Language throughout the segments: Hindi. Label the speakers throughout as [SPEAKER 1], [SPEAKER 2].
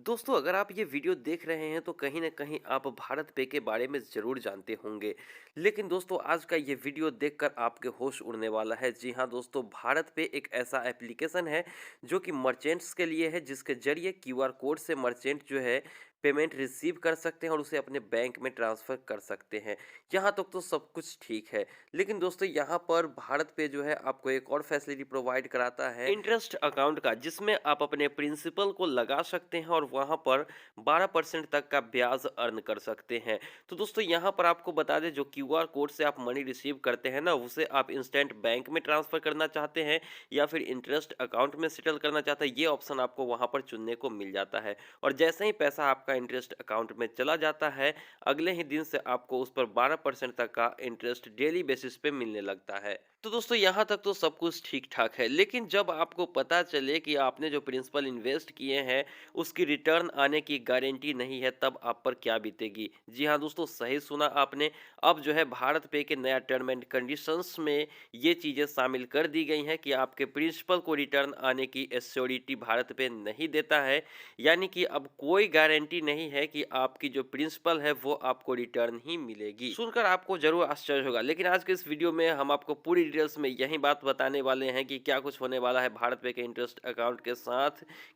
[SPEAKER 1] दोस्तों अगर आप ये वीडियो देख रहे हैं तो कहीं न कहीं आप भारत पे के बारे में ज़रूर जानते होंगे। लेकिन दोस्तों आज का ये वीडियो देखकर आपके होश उड़ने वाला है। जी हाँ दोस्तों, भारत पे एक ऐसा एप्लीकेशन है जो कि मर्चेंट्स के लिए है, जिसके ज़रिए क्यूआर कोड से मर्चेंट जो है पेमेंट रिसीव कर सकते हैं और उसे अपने बैंक में ट्रांसफ़र कर सकते हैं। यहाँ तक तो सब कुछ ठीक है। लेकिन दोस्तों यहाँ पर भारत पे जो है आपको एक और फैसिलिटी प्रोवाइड कराता है इंटरेस्ट अकाउंट का, जिसमें आप अपने प्रिंसिपल को लगा सकते हैं और वहाँ पर 12% तक का ब्याज अर्न कर सकते हैं। तो दोस्तों यहाँ पर आपको बता दें, जो क्यूआर कोड से आप मनी रिसीव करते हैं ना, उसे आप इंस्टेंट बैंक में ट्रांसफ़र करना चाहते हैं या फिर इंटरेस्ट अकाउंट में सेटल करना चाहते हैं, ये ऑप्शन आपको वहाँ पर चुनने को मिल जाता है। और जैसे ही पैसा आपका इंटरेस्ट अकाउंट में चला जाता है, अगले ही दिन से आपको उस पर 12% तक का इंटरेस्ट डेली बेसिस पे मिलने लगता है। तो दोस्तों यहाँ तक तो सब कुछ ठीक-ठाक है, लेकिन जब आपको पता चले कि आपने जो प्रिंसिपल इन्वेस्ट किए हैं, उसकी रिटर्न आने की गारंटी नहीं है, तब आप पर क्या बीतेगी? जी हाँ दोस्तों, सही सुना आपने। अब जो है भारत पे के नया टर्म एंड कंडीशंस में ये चीज़ें शामिल कर दी गई हैं कि आपके प्रिंसिपल को रिटर्न आने की एश्योरिटी भारत पे नहीं देता है। यानी कि अब कोई गारंटी नहीं है कि आपकी जो प्रिंसिपल है वो आपको रिटर्न ही मिलेगी। सुनकर आपको जरूर आश्चर्य होगा, लेकिन आज के इस वीडियो में हम आपको पूरी डिटेल्स में यही बात बताने वाले हैं कि क्या कुछ होने वाला है भारत पे के इंटरेस्ट अकाउंट के साथ,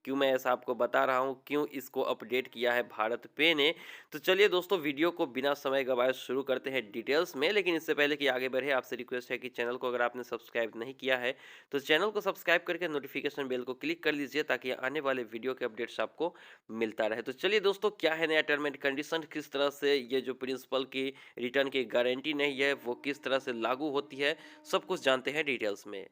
[SPEAKER 1] क्यों मैं ऐसा आपको बता रहा हूँ, क्यों इसको अपडेट किया है भारत पे ने। तो चलिए दोस्तों, वीडियो को बिना समय गवाए शुरू करते हैं डिटेल्स में। लेकिन इससे पहले कि आगे बढ़े, आपसे रिक्वेस्ट है कि चैनल को अगर आपने सब्सक्राइब नहीं किया है तो चैनल को सब्सक्राइब करके नोटिफिकेशन बेल को क्लिक कर लीजिए, ताकि आने वाले वीडियो के अपडेट्स आपको मिलता रहे। तो चलिए दोस्तों, क्या है नया टर्म एंड कंडीशन, किस तरह से ये जो प्रिंसिपल की रिटर्न की गारंटी नहीं है वो किस तरह से लागू होती है, सब कुछ जानते हैं डिटेल्स में।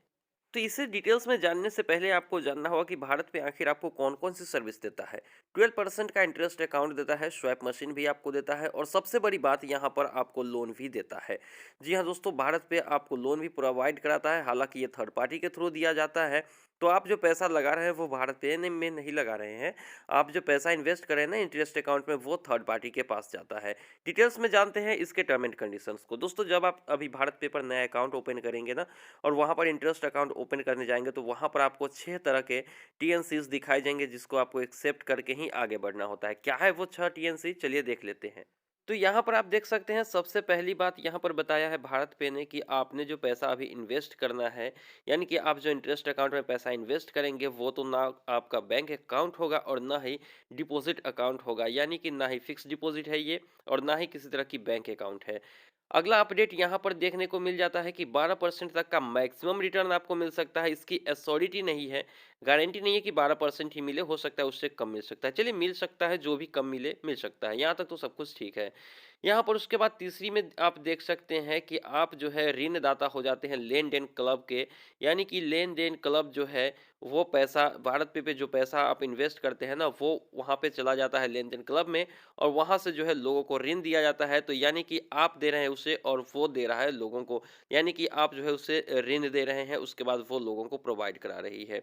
[SPEAKER 1] तो इसे डिटेल्स में जानने से पहले आपको जानना होगा कि भारत में आखिर आपको कौन-कौन सी सर्विस देता है। 12% का इंटरेस्ट अकाउंट देता है, स्वैप मशीन भी आपको देता है और सबसे बड़ी बात, यहाँ पर आपको लोन भी देता है। जी हाँ दोस्तों, भारत पे आपको लोन भी प्रोवाइड कराता है, हालाँकि ये थर्ड पार्टी के थ्रू दिया जाता है। तो आप जो पैसा लगा रहे हैं वो भारत पे ने में नहीं लगा रहे हैं। आप जो पैसा इन्वेस्ट कर रहे हैं ना इंटरेस्ट अकाउंट में, वो थर्ड पार्टी के पास जाता है। डिटेल्स में जानते हैं इसके टर्म एंड कंडीशंस को। दोस्तों जब आप अभी भारत पे पर नया अकाउंट ओपन करेंगे ना, और वहाँ पर इंटरेस्ट अकाउंट ओपन करने जाएँगे, तो वहाँ पर आपको 6 तरह के टीएनसीज़ दिखाए जाएँगे, जिसको आपको एक्सेप्ट करके ही आगे बढ़ना होता है। क्या है वो 6 टीएनसी, चलिए देख लेते हैं। तो यहाँ पर आप देख सकते हैं, सबसे पहली बात यहाँ पर बताया है भारत पे ने कि आपने जो पैसा अभी इन्वेस्ट करना है, यानी कि आप जो इंटरेस्ट अकाउंट में पैसा इन्वेस्ट करेंगे, वो तो ना आपका बैंक अकाउंट होगा और ना ही डिपॉज़िट अकाउंट होगा, यानी कि ना ही फ़िक्स्ड डिपॉज़िट है ये और ना ही किसी तरह की बैंक अकाउंट है। अगला अपडेट यहाँ पर देखने को मिल जाता है कि 12% तक का मैक्सिमम रिटर्न आपको मिल सकता है। इसकी एश्योरिटी नहीं है, गारंटी नहीं है कि 12% ही मिले, हो सकता है उससे कम मिल सकता है। चलिए, मिल सकता है, जो भी कम मिले मिल सकता है, यहाँ तक तो सब कुछ ठीक है। यहाँ पर उसके बाद तीसरी में आप देख सकते हैं कि आप जो है ऋणदाता हो जाते हैं लेन-देन क्लब के, यानी कि लेन-देन क्लब जो है वो पैसा भारत पे जो पैसा आप इन्वेस्ट करते हैं ना, वो वहाँ पे चला जाता है लेन-देन क्लब में और वहाँ से जो है लोगों को ऋण दिया जाता है। तो यानी कि आप दे रहे हैं उसे और वो दे रहा है लोगों को, यानी कि आप जो है उसे ऋण दे रहे हैं, उसके बाद वो लोगों को प्रोवाइड करा रही है।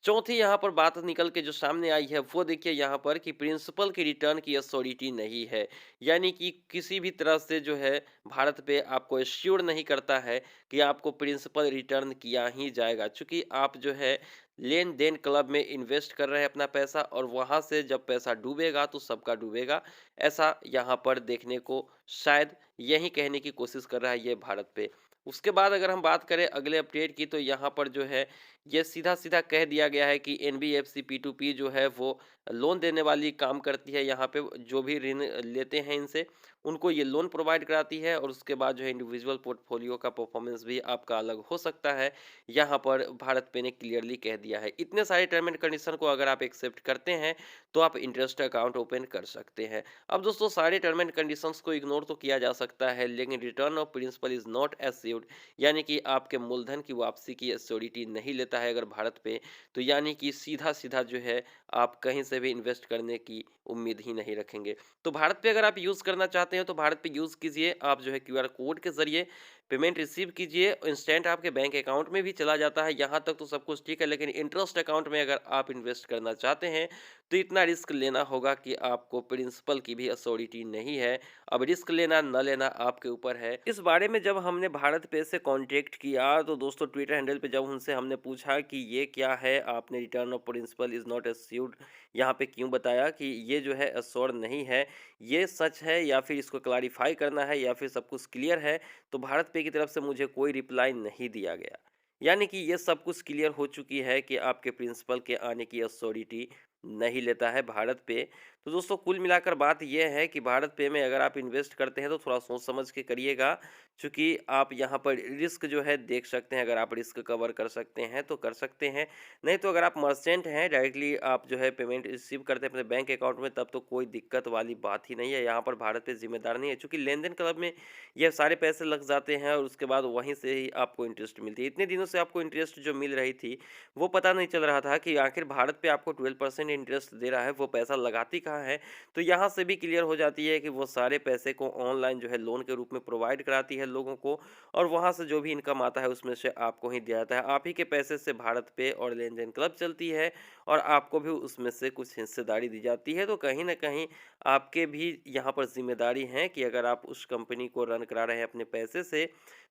[SPEAKER 1] चौथी यहाँ पर बात निकल के जो सामने आई है, वो देखिए यहाँ पर कि प्रिंसिपल की रिटर्न की अथॉरिटी नहीं है। यानी कि किसी भी तरह से जो है भारत पे आपको एश्योर नहीं करता है कि आपको प्रिंसिपल रिटर्न किया ही जाएगा। चूँकि आप जो है लेन-देन क्लब में इन्वेस्ट कर रहे हैं अपना पैसा और वहाँ से जब पैसा डूबेगा तो सबका डूबेगा। ऐसा यहाँ पर देखने को शायद यही कहने की कोशिश कर रहा है ये भारत पे। उसके बाद अगर हम बात करें अगले अपडेट की, तो यहाँ पर जो है ये सीधा-सीधा कह दिया गया है कि एनबीएफसी पी2पी जो है वो लोन देने वाली काम करती है। यहाँ पे जो भी ऋण लेते हैं इनसे, उनको ये लोन प्रोवाइड कराती है और उसके बाद जो है इंडिविजुअल पोर्टफोलियो का परफॉर्मेंस भी आपका अलग हो सकता है। यहाँ पर भारत पे ने क्लियरली कह दिया है। इतने सारे टर्म एंड कंडीशन को अगर आप एक्सेप्ट करते हैं, तो आप इंटरेस्ट अकाउंट ओपन कर सकते हैं। अब दोस्तों, सारे टर्म एंड कंडीशंस को इग्नोर तो किया जा सकता है, लेकिन return of principal is not assured, यानी कि आपके मूलधन की वापसी की एश्योरिटी नहीं लेता है अगर भारत पे, तो यानी कि सीधा-सीधा जो है आप कहीं से भी इन्वेस्ट करने की उम्मीद ही नहीं रखेंगे। तो भारत पे अगर आप यूज़ करना चाहते हैं, तो भारत पे यूज़ कीजिए। आप जो है क्यूआर कोड के ज़रिए पेमेंट रिसीव कीजिए, इंस्टेंट आपके बैंक अकाउंट में भी चला जाता है, यहाँ तक तो सब कुछ ठीक है। लेकिन इंटरेस्ट अकाउंट में अगर आप इन्वेस्ट करना चाहते हैं, तो इतना रिस्क लेना होगा कि आपको प्रिंसिपल की भी अथॉरिटी नहीं है। अब रिस्क लेना न लेना आपके ऊपर है। इस बारे में जब हमने भारत पे से कांटेक्ट किया, तो दोस्तों ट्विटर हैंडल पे जब उनसे हमने पूछा कि ये क्या है, आपने return of principal is not assured यहाँ पे क्यों बताया कि ये जो है एश्योर्ड नहीं है, ये सच है या फिर इसको क्लैरिफाई करना है या फिर सब कुछ क्लियर है, तो भारत पे की तरफ से मुझे कोई रिप्लाई नहीं दिया गया। यानी कि ये सब कुछ क्लियर हो चुकी है कि आपके प्रिंसिपल के आने की अथॉरिटी नहीं लेता है भारत पे। तो दोस्तों कुल मिलाकर बात ये है कि भारत पे में अगर आप इन्वेस्ट करते हैं तो थोड़ा सोच समझ के करिएगा, चूँकि आप यहाँ पर रिस्क जो है देख सकते हैं। अगर आप रिस्क कवर कर सकते हैं तो कर सकते हैं, नहीं तो अगर आप मर्चेंट हैं, डायरेक्टली आप जो है पेमेंट रिसीव करते हैं अपने बैंक अकाउंट में, तब तो कोई दिक्कत वाली बात ही नहीं है। यहाँ पर भारत पे ज़िम्मेदार नहीं है, चूँकि लेन-देन क्लब में ये सारे पैसे लग जाते हैं और उसके बाद वहीं से ही आपको इंटरेस्ट मिलती है। इतने दिनों से आपको इंटरेस्ट जो मिल रही थी, वो पता नहीं चल रहा था कि आखिर भारत पे आपको 12% इंटरेस्ट दे रहा है, वो पैसा लगाती कहाँ है? तो यहाँ से भी क्लियर हो जाती है कि वो सारे पैसे को ऑनलाइन जो है लोन के रूप में प्रोवाइड कराती है लोगों को, और वहाँ से जो भी इनकम आता है उसमें से आपको ही दिया जाता है। आप ही के पैसे से भारत पे और लेन-देन क्लब चलती है और आपको भी उसमें से कुछ हिस्सेदारी दी जाती है। तो कहीं न कहीं आपके भी यहाँ पर ज़िम्मेदारी है कि अगर आप उस कंपनी को रन करा रहे हैं अपने पैसे से,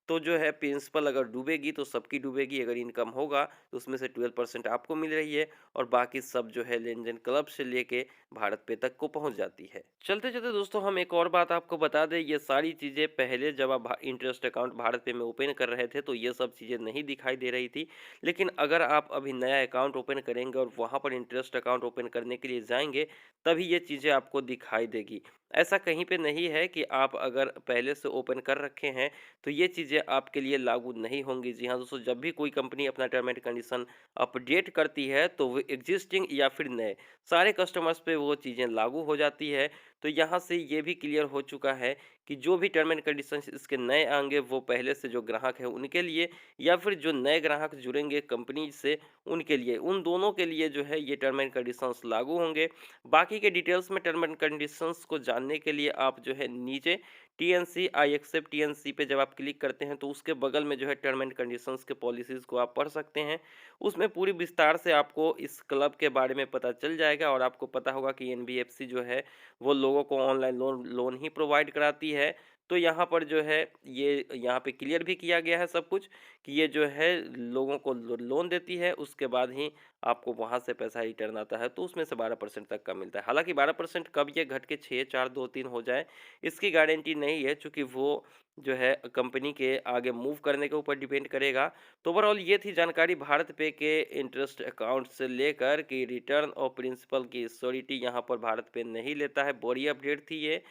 [SPEAKER 1] तो जो है प्रिंसिपल अगर डूबेगी तो सबकी डूबेगी। अगर इनकम होगा तो उसमें से 12% आपको मिल रही है और बाकी सब जो है लेन-देन क्लब से लेके भारत पे तक को पहुँच जाती है। चलते-चलते दोस्तों हम एक और बात आपको बता दें, ये सारी चीज़ें पहले जब आप भा इंटरेस्ट अकाउंट भारत पे में ओपन कर रहे थे तो ये सब चीज़ें नहीं दिखाई दे रही थी। लेकिन अगर आप अभी नया अकाउंट ओपन करेंगे और वहाँ पर इंटरेस्ट अकाउंट ओपन करने के लिए जाएँगे, तभी ये चीज़ें आपको दिखाई देगी। ऐसा कहीं पे नहीं है कि आप अगर पहले से ओपन कर रखे हैं, तो ये चीज़ें आपके लिए लागू नहीं होंगी। जी हाँ दोस्तों, जब भी कोई कंपनी अपना टर्म एंड कंडीशन अपडेट करती है, तो वो एग्जिस्टिंग या फिर नए सारे कस्टमर्स पे वो चीज़ें लागू हो जाती है। तो यहाँ से ये भी क्लियर हो चुका है कि जो भी टर्म एंड कंडीशंस इसके नए आएँगे, वो पहले से जो ग्राहक हैं उनके लिए, या फिर जो नए ग्राहक जुड़ेंगे कंपनी से उनके लिए, उन दोनों के लिए जो है ये टर्म एंड कंडीशंस लागू होंगे। बाकी के डिटेल्स में टर्म एंड कंडीशंस को जानने के लिए आप जो है नीचे टीएनसी आई एक्सेप्ट टीएनसी पे जब आप क्लिक करते हैं, तो उसके बगल में जो है टर्म एंड कंडीशंस के पॉलिसीज़ को आप पढ़ सकते हैं। उसमें पूरी विस्तार से आपको इस क्लब के बारे में पता चल जाएगा और आपको पता होगा कि एनबीएफसी जो है वो लोगों को ऑनलाइन लोन लोन ही प्रोवाइड कराती है। तो यहाँ पर जो है ये यहाँ पे क्लियर भी किया गया है सब कुछ कि ये जो है लोगों को लोन देती है, उसके बाद ही आपको वहाँ से पैसा रिटर्न आता है, तो उसमें से 12% तक का मिलता है। हालाँकि 12% कब ये घट के 6, 4, 2, 3 हो जाए, इसकी गारंटी नहीं है, चूँकि वो जो है कंपनी के आगे मूव करने के ऊपर डिपेंड करेगा। तो ओवरऑल ये थी जानकारी भारत पे के इंटरेस्ट अकाउंट से लेकर कि रिटर्न ऑफ प्रिंसिपल की श्योरिटी यहाँ पर भारत पे नहीं लेता है। बड़ी अपडेट थी ये।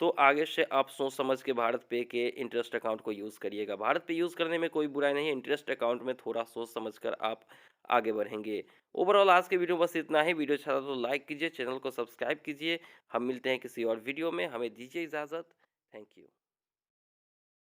[SPEAKER 1] तो आगे से आप सोच समझ के भारत पे के इंटरेस्ट अकाउंट को यूज़ करिएगा। भारत पे यूज़ करने में कोई बुराई नहीं है, इंटरेस्ट अकाउंट में थोड़ा सोच समझ कर आप आगे बढ़ेंगे। ओवरऑल आज के वीडियो में बस इतना ही। वीडियो अच्छा लगा तो लाइक कीजिए, चैनल को सब्सक्राइब कीजिए। हम मिलते हैं किसी और वीडियो में, हमें दीजिए इजाज़त। Thank you.